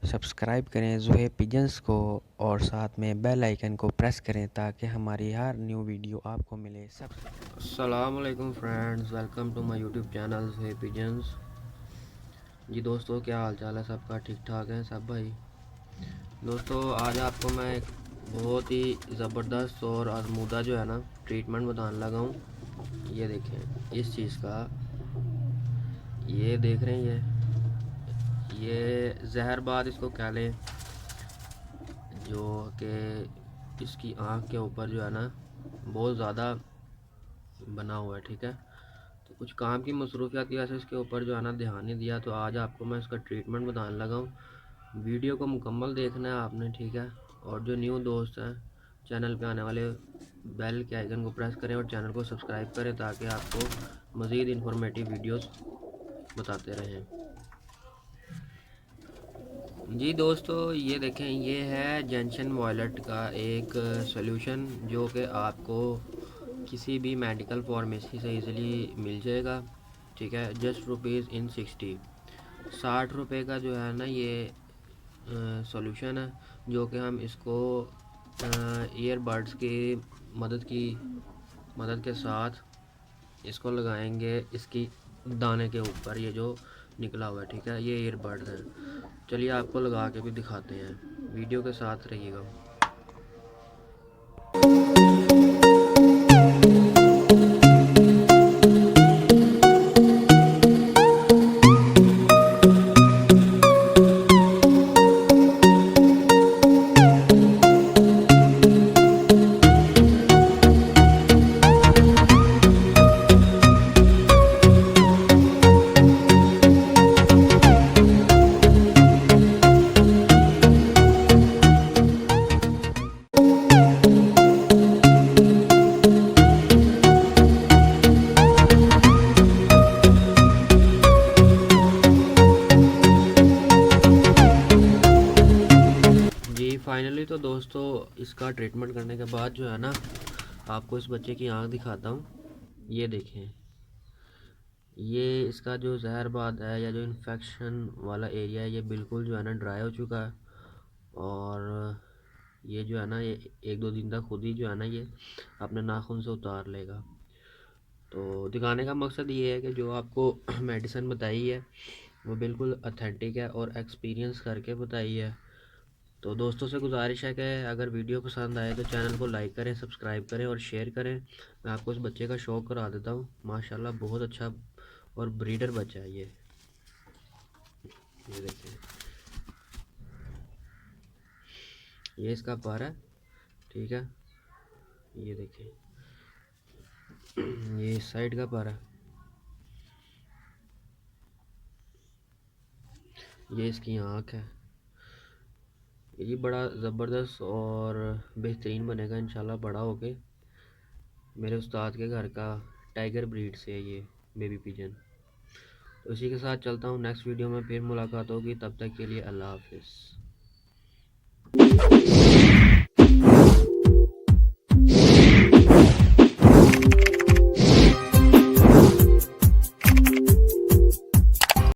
Subscribe करें Zuhaib pigeons को और साथ में बेल आइकन को प्रेस करें ताकि हमारी हर न्यू वीडियो आपको मिले सबसे। अस्सलाम वालेकुम friends, welcome to my YouTube channel Zuhaib pigeons. जी दोस्तों, क्या हाल चाल है सबका? ठीक ठाक है सब भाई। दोस्तों, आज आपको मैं एक बहुत ही ज़बरदस्त और आजमूदा जो है ना ट्रीटमेंट बताने लगा हूँ। ये देखें, इस चीज़ का, ये देख रहे हैं, ये जहरबाद इसको कह लें, जो कि इसकी आँख के ऊपर जो है ना बहुत ज़्यादा बना हुआ है। ठीक है, तो कुछ काम की मसरूफियात की वजह से इसके ऊपर जो है ना ध्यान नहीं दिया। तो आज आपको मैं इसका ट्रीटमेंट बताने लगा हूँ। वीडियो को मुकम्मल देखना है आपने, ठीक है। और जो न्यू दोस्त हैं चैनल पे आने वाले, बेल के आइकन को प्रेस करें और चैनल को सब्सक्राइब करें ताकि आपको मज़ीद इन्फॉर्मेटिव वीडियोस बताते रहें। जी दोस्तों, ये देखें, ये है जेंशन वॉयलेट का एक सॉल्यूशन जो कि आपको किसी भी मेडिकल फार्मेसी से इजीली मिल जाएगा। ठीक है, जस्ट रुपीज़ इन 60 रुपये का जो है ना ये सॉल्यूशन है, जो कि हम इसको ईयरबड्स की मदद के साथ इसको लगाएंगे इसकी दाने के ऊपर, ये जो निकला हुआ है। ठीक है, ये ईयरबड्स हैं। चलिए आपको लगा के भी दिखाते हैं, वीडियो के साथ रहिएगा। जी फाइनली तो दोस्तों, इसका ट्रीटमेंट करने के बाद जो है ना आपको इस बच्चे की आंख दिखाता हूँ। ये देखें, ये इसका जो जहरबाद है या जो इन्फेक्शन वाला एरिया है, ये बिल्कुल जो है ना ड्राई हो चुका है। और ये जो है ना, ये 1-2 दिन तक खुद ही जो है ना ये अपने नाखून से उतार लेगा। तो दिखाने का मकसद ये है कि जो आपको मेडिसिन बताई है वो बिल्कुल अथेंटिक है और एक्सपीरियंस करके बताई है। तो दोस्तों से गुजारिश है कि अगर वीडियो पसंद आए तो चैनल को लाइक करें, सब्सक्राइब करें और शेयर करें। मैं आपको इस बच्चे का शौक करा देता हूँ। माशाल्लाह बहुत अच्छा और ब्रीडर बच्चा है ये देखें, ये इसका पर है। ठीक है, ये देखें, ये इस साइड का पर है, ये इसकी आँख है। ये बड़ा ज़बरदस्त और बेहतरीन बनेगा इंशाल्लाह बड़ा होके। मेरे उस्ताद के घर का टाइगर ब्रीड से है ये बेबी पिजन। तो इसी के साथ चलता हूँ, नेक्स्ट वीडियो में फिर मुलाकात होगी। तब तक के लिए अल्लाह हाफिज़।